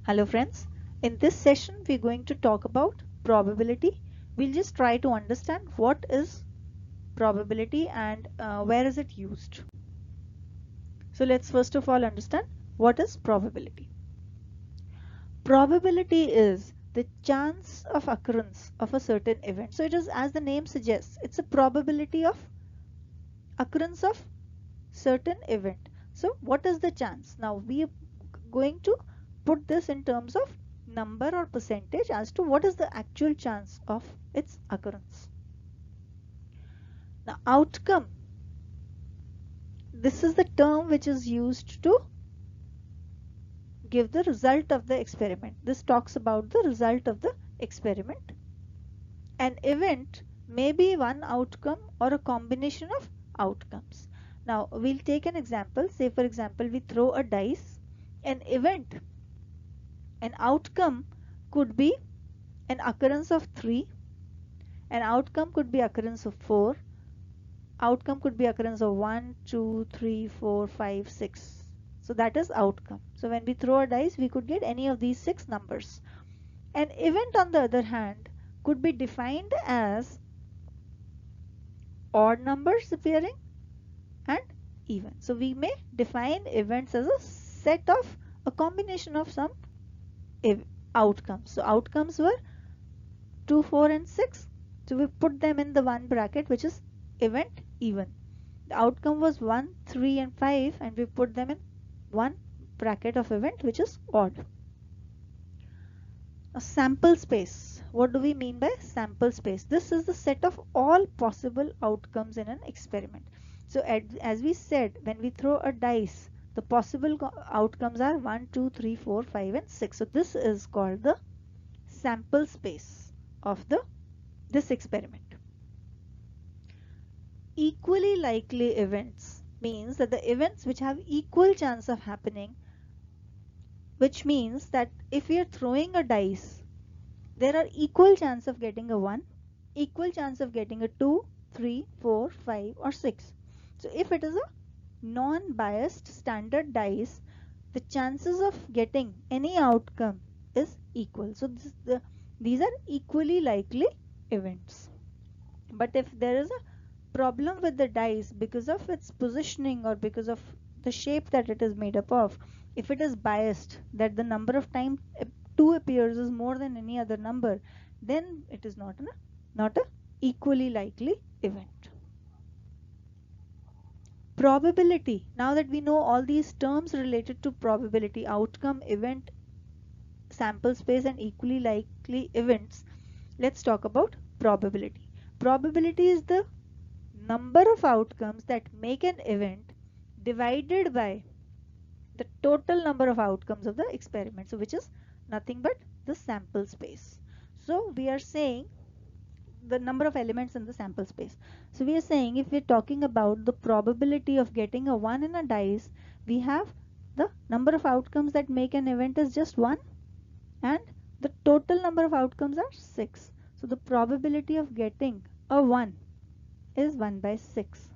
Hello friends, in this session we're going to talk about probability. We'll just try to understand what is probability and where is it used. So let's first of all understand what is probability. Probability is the chance of occurrence of a certain event. So it is, as the name suggests, it's a probability of occurrence of certain event. So what is the chance? Now we are going to put this in terms of number or percentage as to what is the actual chance of its occurrence. Now outcome, this is the term which is used to give the result of the experiment. This talks about the result of the experiment. An event may be one outcome or a combination of outcomes. Now we'll take an example. Say for example we throw a dice. An event, an outcome could be an occurrence of 3, an outcome could be occurrence of 4, outcome could be occurrence of 1, 2, 3, 4, 5, 6. So that is outcome. So when we throw a dice we could get any of these 6 numbers. An event on the other hand could be defined as odd numbers appearing and even. So we may define events as a set of a combination of some outcomes. So outcomes were 2, 4 and 6. So we put them in the one bracket which is event even. The outcome was 1, 3 and 5 and we put them in one bracket of event which is odd. A sample space. What do we mean by sample space? This is the set of all possible outcomes in an experiment. So as we said, when we throw a dice, the possible outcomes are 1, 2, 3, 4, 5 and 6. So this is called the sample space of this experiment. Equally likely events means that the events which have equal chance of happening, which means that if we are throwing a dice, there are equal chance of getting a 1, equal chance of getting a 2, 3, 4, 5 or 6. So if it is a non-biased standard dice, the chances of getting any outcome is equal. So these are equally likely events. But if there is a problem with the dice because of its positioning or because of the shape that it is made up of, if it is biased, that the number of times 2 appears is more than any other number, then it is not a equally likely event. Probability. Now that we know all these terms related to probability, outcome, event, sample space and equally likely events, let's talk about probability. Probability is the number of outcomes that make an event divided by the total number of outcomes of the experiment, so which is nothing but the sample space. So we are saying the number of elements in the sample space. So we are saying if we're talking about the probability of getting a 1 in a dice, we have the number of outcomes that make an event is just 1 and the total number of outcomes are 6. So the probability of getting a 1 is 1 by 6.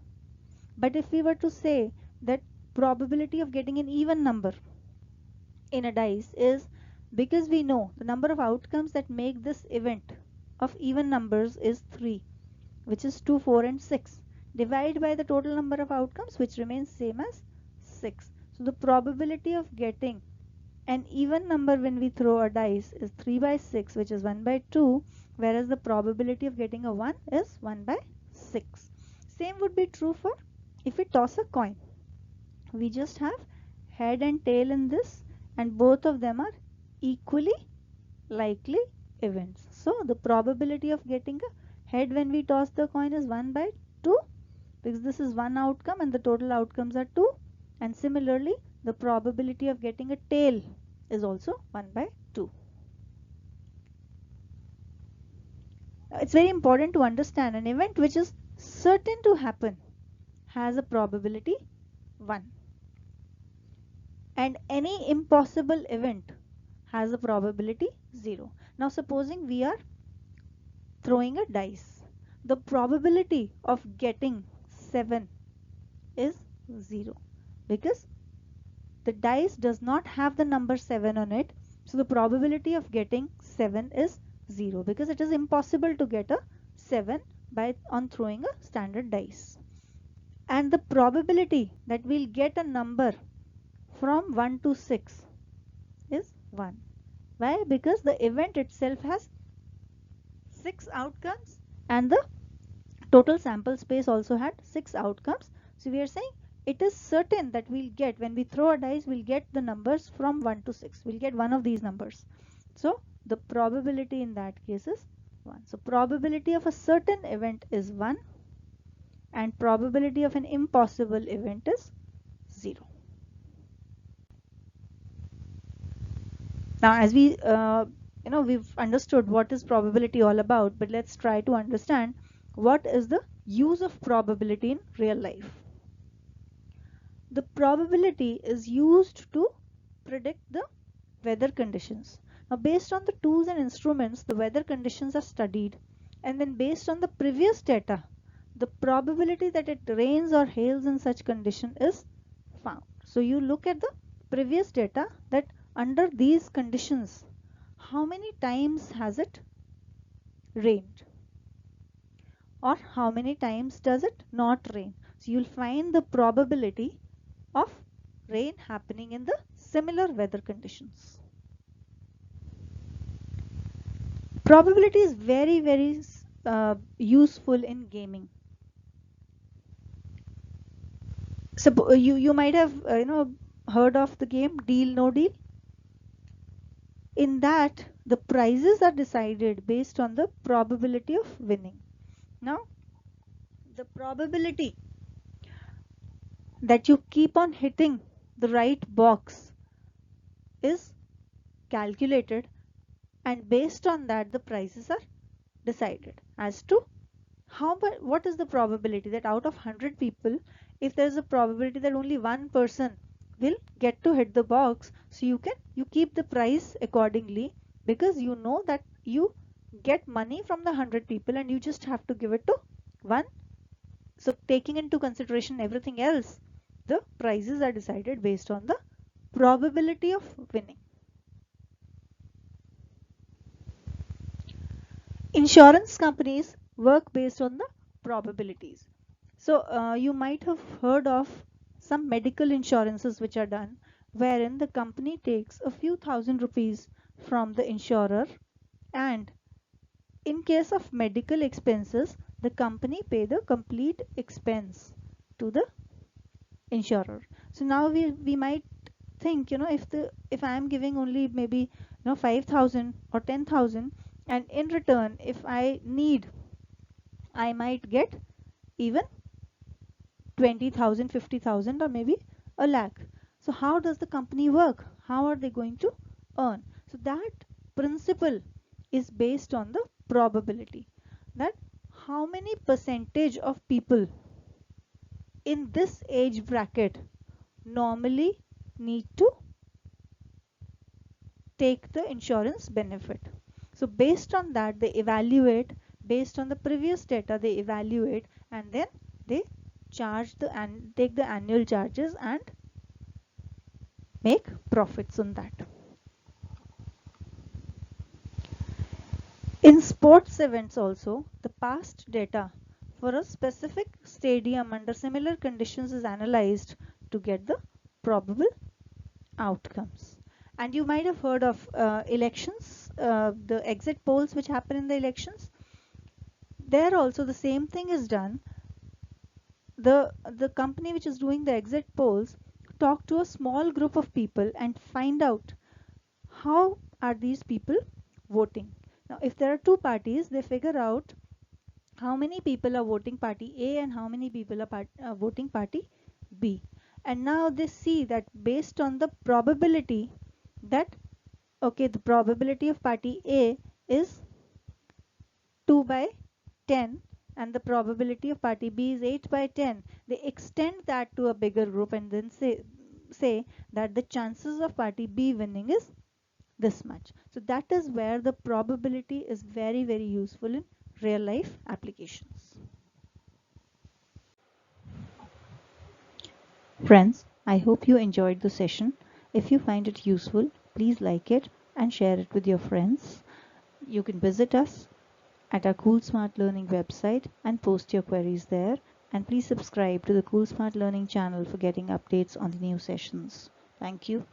But if we were to say that probability of getting an even number in a dice is, because we know the number of outcomes that make this event of even numbers is 3, which is 2, 4 and 6, divided by the total number of outcomes which remains same as 6. So the probability of getting an even number when we throw a dice is 3 by 6, which is 1 by 2, whereas the probability of getting a 1 is 1 by 6. Same would be true for if we toss a coin. We just have head and tail in this and both of them are equally likely events. So the probability of getting a head when we toss the coin is 1 by 2 because this is one outcome and the total outcomes are 2, and similarly the probability of getting a tail is also 1 by 2. It's very important to understand an event which is certain to happen has a probability 1 and any impossible event has a probability 0. Now supposing we are throwing a dice, the probability of getting 7 is 0 because the dice does not have the number 7 on it. So the probability of getting 7 is 0 because it is impossible to get a 7 by on throwing a standard dice. And the probability that we'll get a number from 1 to 6 is 1. Why? Because the event itself has 6 outcomes and the total sample space also had 6 outcomes. So we are saying it is certain that we'll get, when we throw a dice, we'll get the numbers from 1 to 6. We'll get one of these numbers. So the probability in that case is 1. So probability of a certain event is 1 and probability of an impossible event is 0. Now as we've understood what is probability all about, but let's try to understand what is the use of probability in real life. The probability is used to predict the weather conditions. Now based on the tools and instruments, the weather conditions are studied, and then based on the previous data, the probability that it rains or hails in such condition is found. So you look at the previous data that under these conditions, how many times has it rained or how many times does it not rain. So you'll find the probability of rain happening in the similar weather conditions. Probability is very useful in gaming. So you might have heard of the game Deal No Deal. In that, the prizes are decided based on the probability of winning. Now the probability that you keep on hitting the right box is calculated, and based on that the prices are decided as to what is the probability that out of 100 people, if there is a probability that only one person will get to hit the box, so you keep the price accordingly, because you know that you get money from the 100 people and you just have to give it to one. So taking into consideration everything else, the prices are decided based on the probability of winning. Insurance companies work based on the probabilities. So you might have heard of some medical insurances which are done, wherein the company takes a few thousand rupees from the insurer, and in case of medical expenses, the company pay the complete expense to the insurer. So now we might think, if I am giving only maybe 5,000 or 10,000, and in return if I need, I might get even 20,000, 50,000, or maybe a lakh. So how does the company work? How are they going to earn? So that principle is based on the probability, that how many percentage of people in this age bracket normally need to take the insurance benefit. So based on that they evaluate, based on the previous data they evaluate, and then they charge and take the annual charges and make profits on that. In sports events also, the past data for a specific stadium under similar conditions is analyzed to get the probable outcomes. And you might have heard of elections, the exit polls which happen in the elections. There also the same thing is done. The company which is doing the exit polls talk to a small group of people and find out how are these people voting. Now if there are two parties, they figure out how many people are voting party A and how many people are voting party B. And now they see that based on the probability that, okay, the probability of party A is 2 by 10 and the probability of party B is 8 by 10. They extend that to a bigger group and then say that the chances of party B winning is this much. So that is where the probability is very useful in real life applications. Friends, I hope you enjoyed the session. If you find it useful, please like it and share it with your friends. You can visit us at our Cool Smart Learning website and post your queries there. And please subscribe to the Cool Smart Learning channel for getting updates on the new sessions. Thank you.